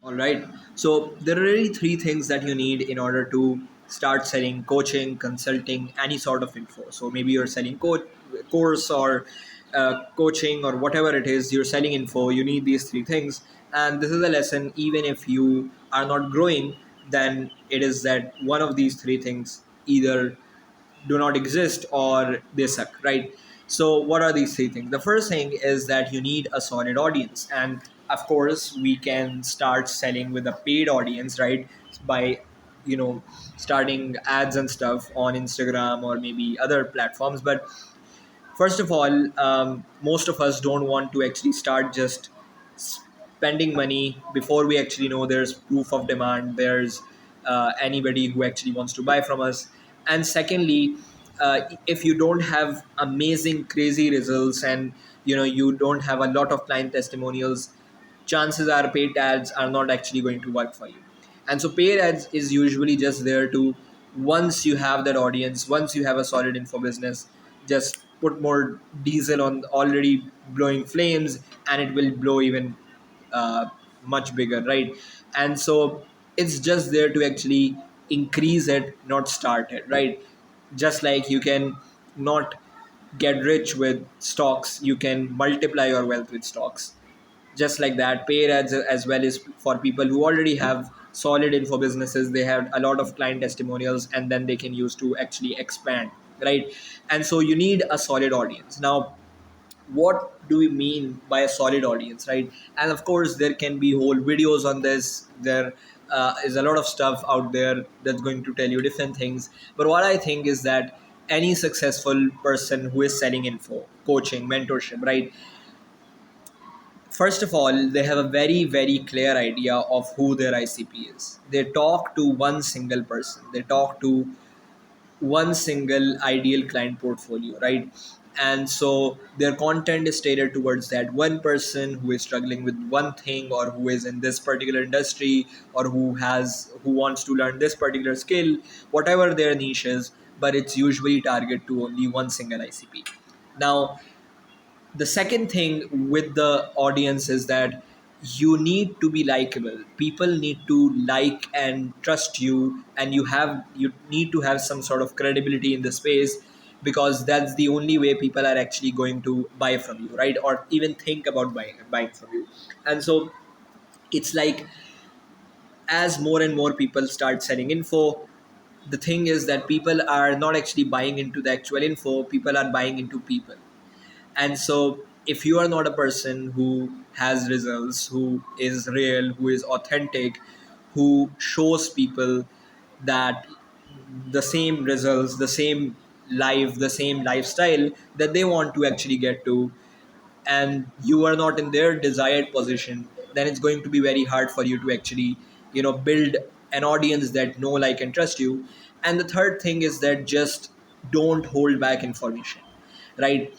All right. So there are really three things that you need in order to start selling coaching, consulting, any sort of info. So maybe you're selling course or coaching or whatever it is, you're selling info. You need these three things, and this is a lesson. Even if you are not growing, then it is that one of these three things either do not exist or they suck, right? So what are these three things? The first thing is that you need a solid audience, and of course we can start selling with a paid audience, right? By starting ads and stuff on Instagram or maybe other platforms. But first of all, most of us don't want to actually start just spending money before we actually know there's proof of demand, there's anybody who actually wants to buy from us. And secondly, if you don't have amazing crazy results, and you don't have a lot of client testimonials, chances are paid ads are not actually going to work for you. And so paid ads is usually just there to, once you have that audience, once you have a solid info business, just put more diesel on already blowing flames, and it will blow even uh, much bigger, right? And so it's just there to actually increase it, not start it, right? Just like you can not get rich with stocks, you can multiply your wealth with stocks. Just like that, paid ads as well is for people who already have solid info businesses. They have a lot of client testimonials, and then they can use to actually expand, right? And so you need a solid audience. Now, what do we mean by a solid audience, right? And of course there can be whole videos on this. There is a lot of stuff out there that's going to tell you different things. But what I think is that any successful person who is selling info, coaching, mentorship, right, first of all, they have a very, very clear idea of who their ICP is. They talk to one single person, they talk to one single ideal client portfolio, right? And so their content is tailored towards that one person who is struggling with one thing, or who is in this particular industry, or who wants to learn this particular skill, whatever their niche is. But it's usually target to only one single ICP. Now, the second thing with the audience is that you need to be likable. People need to like and trust you, and you need to have some sort of credibility in the space, because that's the only way people are actually going to buy from you, right? Or even think about buying from you. And so it's like, as more and more people start selling info, the thing is that people are not actually buying into the actual info, people are buying into people. And so, if you are not a person who has results, who is real, who is authentic, who shows people that the same results, the same life, the same lifestyle that they want to actually get to, and you are not in their desired position, then it's going to be very hard for you to actually, build an audience that know, like, and trust you. And the third thing is that just don't hold back information, right?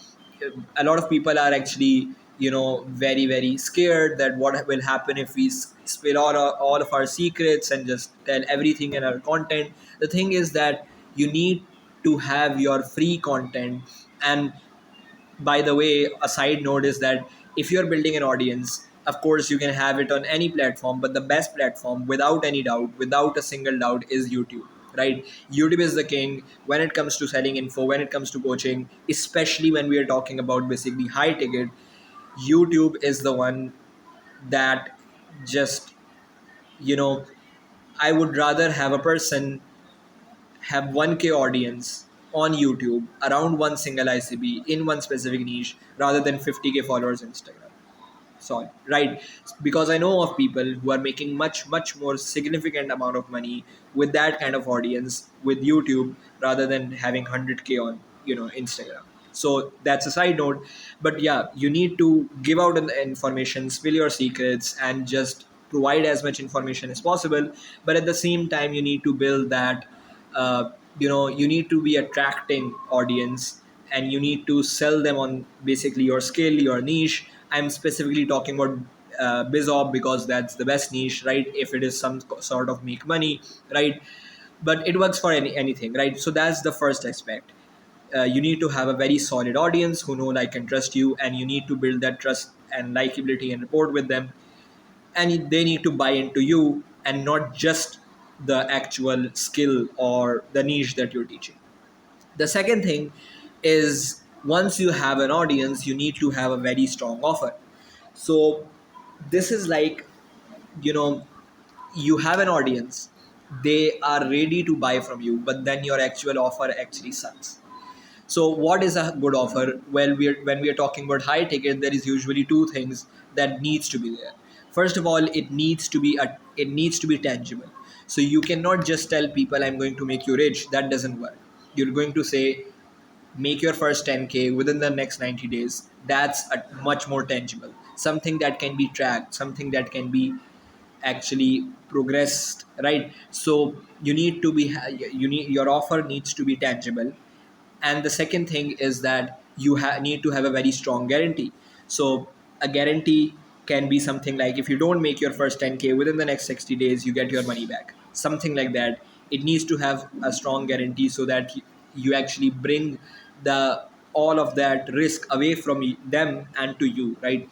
A lot of people are actually, very, very scared that what will happen if we spill all of our secrets and just tell everything in our content. The thing is that you need to have your free content. And by the way, a side note is that if you're building an audience, of course you can have it on any platform, but the best platform, without any doubt, without a single doubt, is YouTube, right? YouTube is the king when it comes to selling info, when it comes to coaching, especially when we are talking about basically high ticket. YouTube is the one that just, you know I would rather have a person have 1K audience on YouTube around one single ICB in one specific niche, rather than 50K followers on Instagram. Sorry, right? Because I know of people who are making much, much more significant amount of money with that kind of audience with YouTube, rather than having 100K on, Instagram. So that's a side note. But yeah, you need to give out an information, spill your secrets, and just provide as much information as possible. But at the same time, you need to build that, you need to be attracting audience, and you need to sell them on basically your skill, your niche. I'm specifically talking about BizOp, because that's the best niche, right? If it is some sort of make money, right? But it works for anything, right? So that's the first aspect. You need to have a very solid audience who know, like, and trust you, and you need to build that trust and likability and rapport with them. and they need to buy into you and not just the actual skill or the niche that you're teaching. The second thing is, once you have an audience, you need to have a very strong offer. So this is like, you know, you have an audience, they are ready to buy from you, but then your actual offer actually sucks. So what is a good offer? Well, when we are talking about high ticket, there is usually two things that needs to be there. First of all, it needs to be tangible. So you cannot just tell people I'm going to make you rich. That doesn't work. You're going to say make your first 10K within the next 90 days. That's a much more tangible, something that can be tracked, something that can be actually progressed, right? So you need to be, you need, your offer needs to be tangible. And the second thing is that you need to have a very strong guarantee. So a guarantee can be something like, if you don't make your first 10K within the next 60 days, you get your money back, something like that. It needs to have a strong guarantee so that you actually bring the all of that risk away from them and to you, right?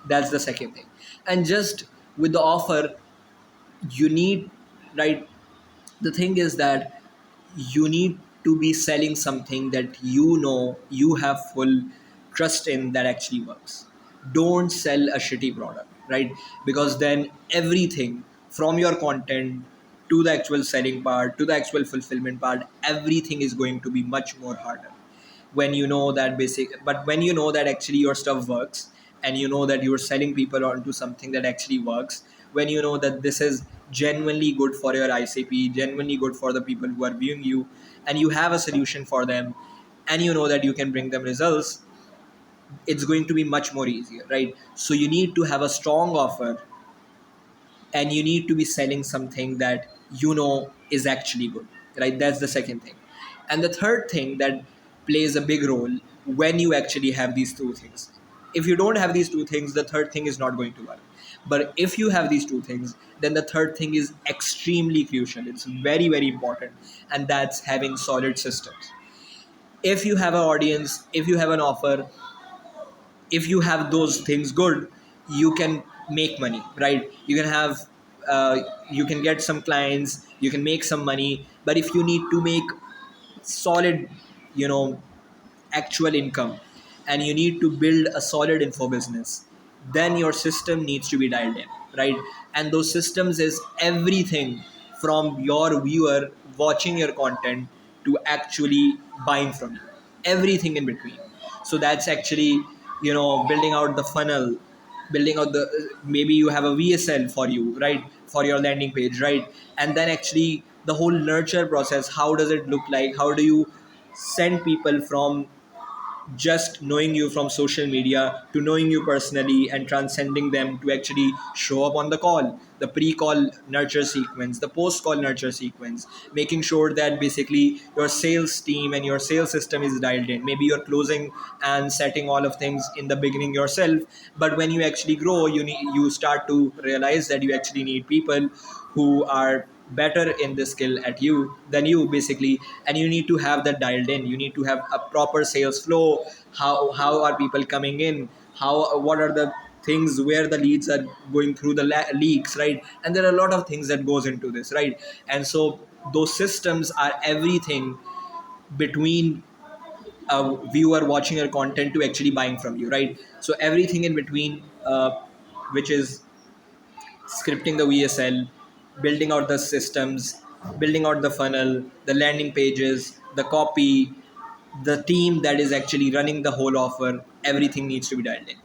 That's the second thing. And just with the offer, you need, right, the thing is that you need to be selling something that you have full trust in, that actually works. Don't sell a shitty product, right? Because then everything from your content to the actual selling part to the actual fulfillment part, everything is going to be much more harder when you know that basic. But when you know that actually your stuff works, and you know that you're selling people onto something that actually works, when you know that this is genuinely good for your ICP, genuinely good for the people who are viewing you, and you have a solution for them, and you know that you can bring them results, it's going to be much more easier, right? So you need to have a strong offer, and you need to be selling something that you know is actually good, right? That's the second thing. And the third thing that plays a big role when you actually have these two things, if you don't have these two things, the third thing is not going to work. But if you have these two things, then the third thing is extremely crucial, it's very very important, and that's having solid systems. If you have an audience, if you have an offer, if you have those things good, you can make money, right? You can have, uh, you can get some clients, you can make some money. But if you need to make solid, you know, actual income, and you need to build a solid info business, then your system needs to be dialed in, right? And those systems is everything from your viewer watching your content to actually buying from you, everything in between. So that's actually, you know, building out the funnel, building out the, maybe you have a VSL for you, right, for your landing page, right? And then actually the whole nurture process, how does it look like? How do you send people from just knowing you from social media to knowing you personally and transcending them to actually show up on the call, the pre-call nurture sequence, the post-call nurture sequence, making sure that basically your sales team and your sales system is dialed in. Maybe you're closing and setting all of things in the beginning yourself, but when you actually grow, you start to realize that you actually need people who are better in this skill at you than you, basically. And you need to have that dialed in, you need to have a proper sales flow. How are people coming in, how, what are the things where the leads are going through the leaks, right? And there are a lot of things that goes into this, right? And so those systems are everything between a viewer watching your content to actually buying from you, right? So everything in between, which is scripting the VSL, building out the systems, building out the funnel, the landing pages, the copy, the team that is actually running the whole offer, everything needs to be dialed in.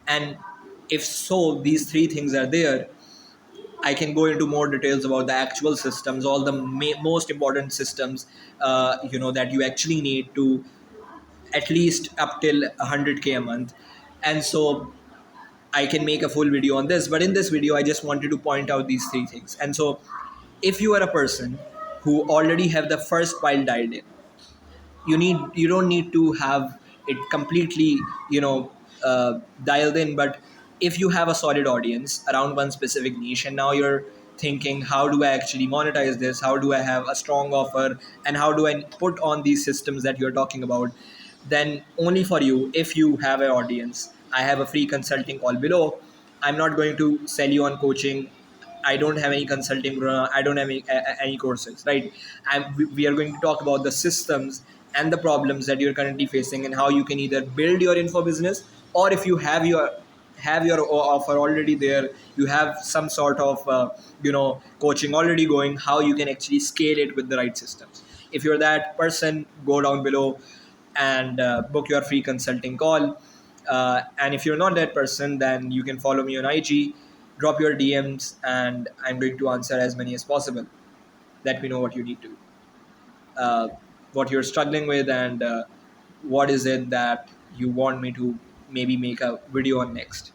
And if so, these three things are there, I can go into more details about the actual systems, all the most important systems, that you actually need to at least up till 100K a month. And so I can make a full video on this, but in this video, I just wanted to point out these three things. And so, if you are a person who already have the first pile dialed in, you don't need to have it completely, dialed in. But if you have a solid audience around one specific niche, and now you're thinking, how do I actually monetize this? How do I have a strong offer? And how do I put on these systems that you're talking about? Then only for you, if you have an audience, I have a free consulting call below. I'm not going to sell you on coaching. I don't have any consulting. I don't have any courses, right? We are going to talk about the systems and the problems that you're currently facing, and how you can either build your info business, or if you have your offer already there, you have some sort of coaching already going, how you can actually scale it with the right systems. If you're that person, go down below and book your free consulting call. And if you're not that person, then you can follow me on IG, drop your DMs, and I'm going to answer as many as possible. Let me know what you need to, uh, what you're struggling with, and what is it that you want me to maybe make a video on next.